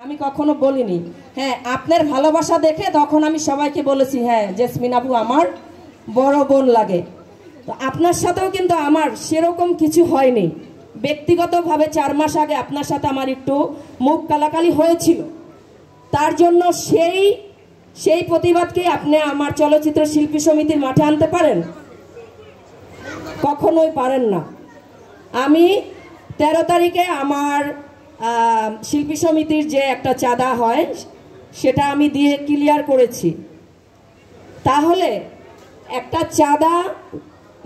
আমি কখনো বলিনি। হ্যাঁ, আপনার ভালোবাসা দেখে তখন আমি সবাইকে বলেছি হ্যাঁ জেসমিন আপু আমার বড় বোন লাগে। তো আপনার সাথেও কিন্তু আমার সেরকম কিছু হয়নি। ব্যক্তিগতভাবে 4 মাস আগে আপনার সাথে আমার একটু মুখ কালাকালি হয়েছিল, তার জন্য সেই প্রতিবাদকে আপনি আমার চলচ্চিত্র শিল্পী সমিতির মাঠে আনতে পারেন? কখনোই পারেন না। আমি 13 তারিখে আমার শিল্পী সমিতির যে একটা চাঁদা হয় সেটা আমি দিয়ে ক্লিয়ার করেছি। তাহলে একটা চাঁদা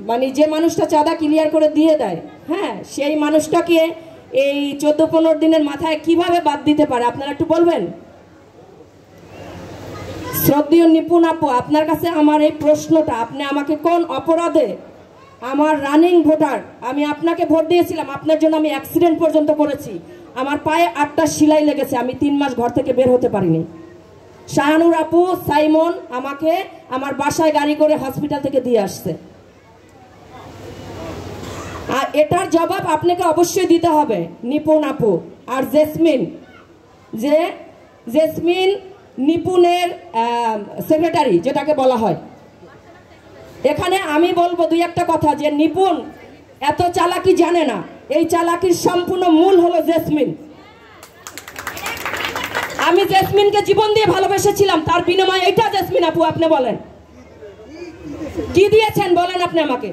মানে যে মানুষটা চাঁদা ক্লিয়ার করে দিয়ে দেয়, হ্যাঁ, সেই মানুষটাকে এই 14-15 দিনের মাথায় কিভাবে বাদ দিতে পারে আপনারা একটু বলবেন? শ্রদ্ধেয় নিপুণ আপু, আপনার কাছে আমার এই প্রশ্নটা, আপনি আমাকে কোন অপরাধে, আমার রানিং ভোটার, আমি আপনাকে ভোট দিয়েছিলাম, আপনার জন্য আমি অ্যাক্সিডেন্ট পর্যন্ত করেছি, আমার পায়ে 8টা সেলাই লেগেছে, আমি 3 মাস ঘর থেকে বের হতে পারিনি। শাহানুর আপু, সাইমন আমাকে আমার বাসায় গাড়ি করে হসপিটাল থেকে দিয়ে আসছে। আর এটার জবাব আপনাকে অবশ্যই দিতে হবে নিপুণ আপু। আর জেসমিন নিপুণের সেক্রেটারি যেটাকে বলা হয়, এখানে আমি বলবো 2-1টা কথা, যে নিপুণ এত চালাকি জানে না, এই চালাকির সম্পূর্ণ মূল হলো জেসমিন। আমি জেসমিনকে জীবন দিয়ে ভালোবেসেছিলাম, তার বিনিময়ে এইটা জেসমিন আপু আপনি বলেন কি দিয়েছেন বলেন আপনি আমাকে।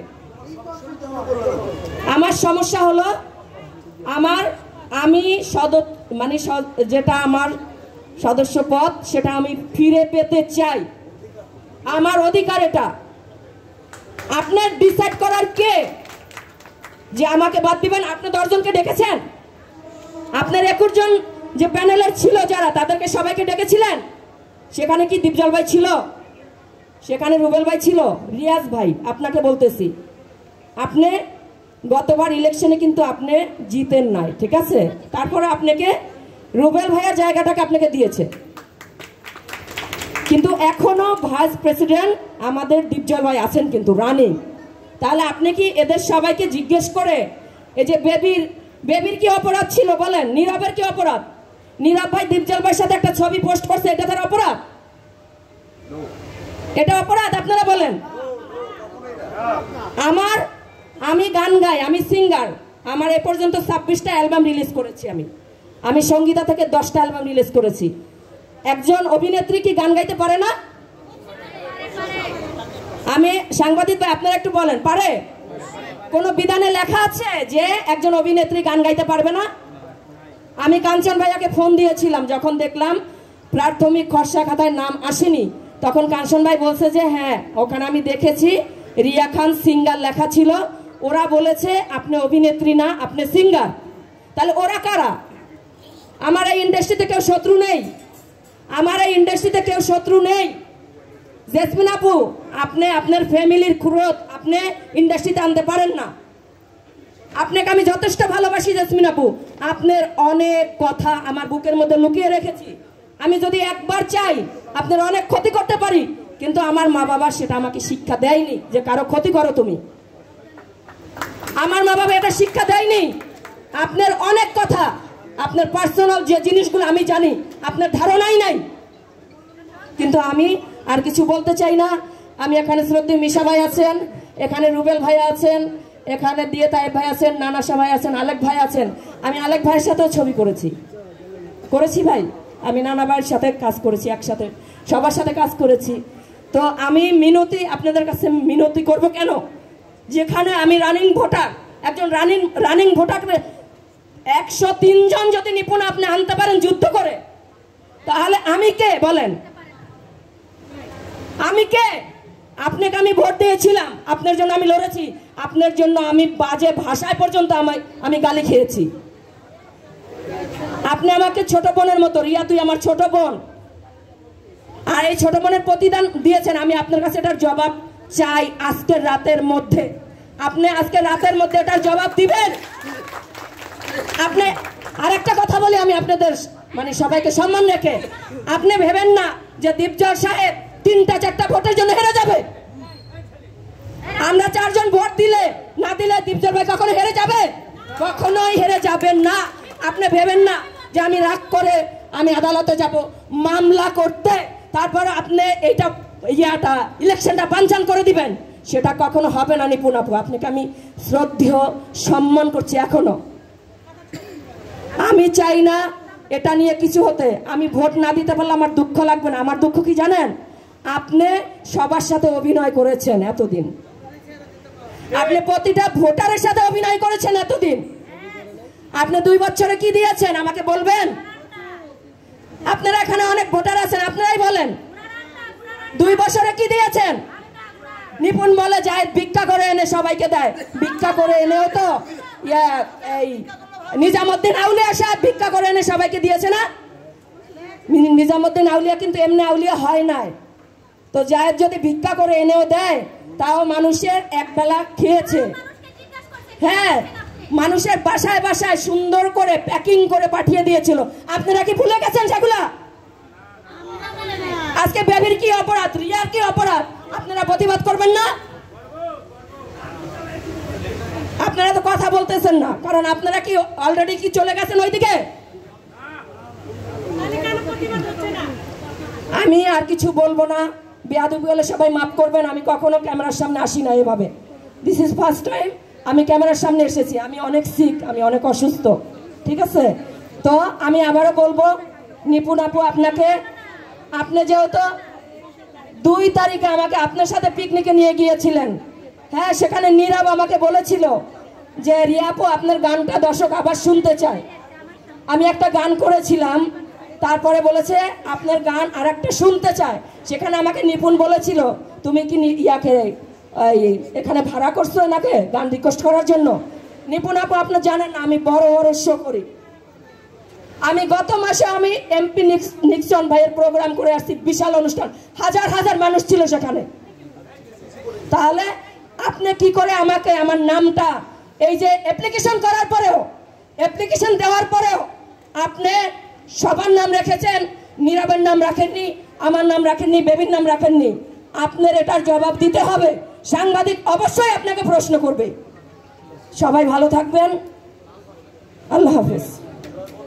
আমার সমস্যা হলো আমি যেটা আমার সদস্য পদ সেটা আমি ফিরে পেতে চাই, আমার অধিকার এটা। আপনার ডিসাইড করার কে যে আমাকে বাদ দিবেন? আপনি 10 জনকে ডেকেছেন? আপনার 21 জন যে প্যানেলের ছিল যারা, তাদেরকে সবাইকে ডেকেছিলেন? সেখানে কি দীপজল ভাই ছিল? সেখানে রুবেল ভাই ছিল? রিয়াজ ভাই, আপনাকে বলতেছি, আপনি গতবার ইলেকশনে কিন্তু আপনি জিতেন নাই, ঠিক আছে? তারপরে আপনাকে রুবেল ভাইয়ের জায়গাটাকে আপনাকে দিয়েছে, কিন্তু এখনো ভাইস প্রেসিডেন্ট আমাদের দীপজল ভাই আছেন কিন্তু রানিং। তাহলে আপনি কি এদের সবাইকে জিজ্ঞেস করে, এই যে বেবির কি অপরাধ ছিল বলেন? নীরবের কি অপরাধ? নীরব ভাই দীপজল ভাইয়ের সাথে একটা ছবি পোস্ট করছে, এটা তার অপরাধ? এটা অপরাধ আপনারা বলেন? আমি গান গাই, আমি সিঙ্গার, আমার এ পর্যন্ত 26টা অ্যালবাম রিলিজ করেছি। আমি সঙ্গীতা থেকে 10টা অ্যালবাম রিলিজ করেছি। একজন অভিনেত্রী কি গান গাইতে পারে না? আমি সাংবাদিক ভাই, আপনারা একটু বলেন, পারে? কোন বিধানে লেখা আছে যে একজন অভিনেত্রী গান গাইতে পারবে না? আমি কাঞ্চন ভাইয়াকে ফোন দিয়েছিলাম, যখন দেখলাম প্রাথমিক খসড়া খাতায় নাম আসেনি, তখন কাঞ্চন ভাই বলছে যে হ্যাঁ, ওখানে আমি দেখেছি রিয়া খান সিঙ্গার লেখা ছিল, ওরা বলেছে আপনি অভিনেত্রী না, আপনি সিঙ্গার। তাহলে ওরা কারা? আমার এই ইন্ডাস্ট্রিতে কেউ শত্রু নেই, আমার এই ইন্ডাস্ট্রিতে কেউ শত্রু নেই। জেসমিন আপু, আপনি আপনার ফ্যামিলির খুরত আপনি ইন্ডাস্ট্রিতে আনতে পারেন না। আপনাকে আমি যথেষ্ট ভালোবাসি জেসমিন আপু, আপনার অনেক কথা আমার বুকের মধ্যে লুকিয়ে রেখেছি। আমি যদি একবার চাই আপনার অনেক ক্ষতি করতে পারি, কিন্তু আমার মা বাবা সেটা আমাকে শিক্ষা দেয়নি যে কারো ক্ষতি করো তুমি। আমার মা বাবা এটা শিক্ষা দেয়নি। আপনার অনেক কথা, আপনার পার্সোনাল যে জিনিসগুলো আমি জানি, আপনার ধারণাই নাই। কিন্তু আমি আর কিছু বলতে চাই না। আমি এখানে শ্রদ্ধেয় মিশা ভাই আছেন, এখানে রুবেল ভাই আছেন, এখানে দিয়ে তাইব ভাই আছেন, নানাশা ভাই আছেন, আলেক ভাই আছেন। আমি আলেক ভাইয়ের সাথেও ছবি করেছি ভাই। আমি নানা ভাইয়ের সাথে কাজ করেছি, একসাথে সবার সাথে কাজ করেছি। তো আমি আপনাদের কাছে মিনতি করব কেন, যেখানে আমি রানিং ভোটার, একজন রানিং ভোটারকে 103 জন যদি নিপুণ আপনি আনতে পারেন যুদ্ধ করে, তাহলে আমি কে বলেন? আমি কে? আপনাকে আমি ভোট দিয়েছিলাম, আপনার জন্য আমি লড়েছি, আপনার জন্য আমি বাজে ভাষায় পর্যন্ত আমি গালি খেয়েছি। আপনি আমাকে ছোট বোনের মতো, রিয়া তুই আমার ছোট বোন, আর এই ছোট বোনের প্রতিদান দিয়েছেন। আমি আপনার কাছে এটার জবাব চাই আজকের রাতের মধ্যে। আপনি আজকের রাতের মধ্যে এটার জবাব দিবেন। আপনি আরেকটা কথা বলি আমি আপনাদের সবাইকে সম্মান রেখে, আপনি ভেবেন না যে দীপজল সাহেব 3-4টা ভোটের জন্য হেরে যাবে। আমরা 4 জন ভোট দিলে না দিলে দীপজল ভাই কখনো হেরে যাবে? কখনোই হেরে যাবেন না। আপনি ভেবেন না যে আমি রাগ করে আমি আদালতে যাব মামলা করতে, তারপরে আপনি এইটা ইলেকশনটা বানচাল করে দিবেন, সেটা কখনো হবে না নিপুণ আপু। আপনাকে আমি শ্রদ্ধেয় সম্মান করছি এখনো। আমি চাই না এটা নিয়ে কিছু হতে। আমি ভোট না দিতে পারলে আমার দুঃখ লাগবে না। আমার দুঃখ কি জানেন? আপনি সবার সাথে অভিনয় করেছেন এতদিন, আপনি প্রতিটা ভোটারের সাথে অভিনয় করেছেন এতদিন। আপনি 2 বছরে কি দিয়েছেন আমাকে বলবেন? আপনারা এখানে অনেক ভোটার আছেন, আপনারাই বলেন 2 বছরে কি দিয়েছেন? নিপুণ বলে যায় ভিক্ষা করে এনে সবাইকে দেয়। ভিক্ষা করে এনেও তো এই নিজামুদ্দিন আউলিয়া সাহেব ভিক্ষা করে এনে সবাইকে দিয়েছে না? নিজামুদ্দিন আউলিয়া কিন্তু এমনি আউলিয়া হয় নাই। তো জায়েদ যদি ভিক্ষা করে এনেও দেয়, তাও মানুষের একবেলা খেয়েছে। হ্যাঁ, মানুষের বাসায় বাসায় সুন্দর করে প্যাকিং করে পাঠিয়ে দিয়েছিল। আপনারা কি ভুলে গেছেন সেগুলা? আজকে বেবির কি অপরাধ, রিয়ার কি অপরাধ? আপনারা প্রতিবাদ করবেন না? আপনারা তো কথা বলতেছেন না, কারণ আপনারা কি অলরেডি কি চলে গেছেন ওইদিকে? আমি আর কিছু বলবো না। বেয়াদবি হলে সবাই মাফ করবেন। আমি কখনো ক্যামেরার সামনে আসি না এভাবে। দিস ইজ ফার্স্ট টাইম আমি ক্যামেরার সামনে এসেছি। আমি অনেক সিক, আমি অনেক অসুস্থ, ঠিক আছে? তো আমি আবারও বলবো, নিপুণ আপু আপনাকে, আপনি যেহেতু 2 তারিখে আমাকে আপনার সাথে পিকনিকে নিয়ে গিয়েছিলেন, হ্যাঁ, সেখানে নীরব আমাকে বলেছিল যে রিয়া আপু আপনার গানটা দর্শক আবার শুনতে চায়। আমি একটা গান করেছিলাম, তারপরে বলেছে আপনার গান আর একটা শুনতে চায়। সেখানে আমাকে নিপুণ বলেছিল তুমি কি ইয়াকে এখানে ভাড়া করছো নাকি গান রিকোয়েস্ট করার জন্য? নিপুণ আপু আপনি জানেন না আমি বড় বড় শো করি। আমি গত মাসে আমি এমপি নিক্সন ভাইয়ের প্রোগ্রাম করে আসছি, বিশাল অনুষ্ঠান, হাজার হাজার মানুষ ছিল সেখানে। তাহলে আপনি কি করে আমাকে আমার নামটা এই যে অ্যাপ্লিকেশন করার পরেও, অ্যাপ্লিকেশন দেওয়ার পরেও আপনি সবার নাম রেখেছেন, নীরবের নাম রাখেননি, আমার নাম রাখেননি, বেবির নাম রাখেননি। আপনার এটার জবাব দিতে হবে। সাংবাদিক অবশ্যই আপনাকে প্রশ্ন করবে। সবাই ভালো থাকবেন। আল্লাহ হাফেজ।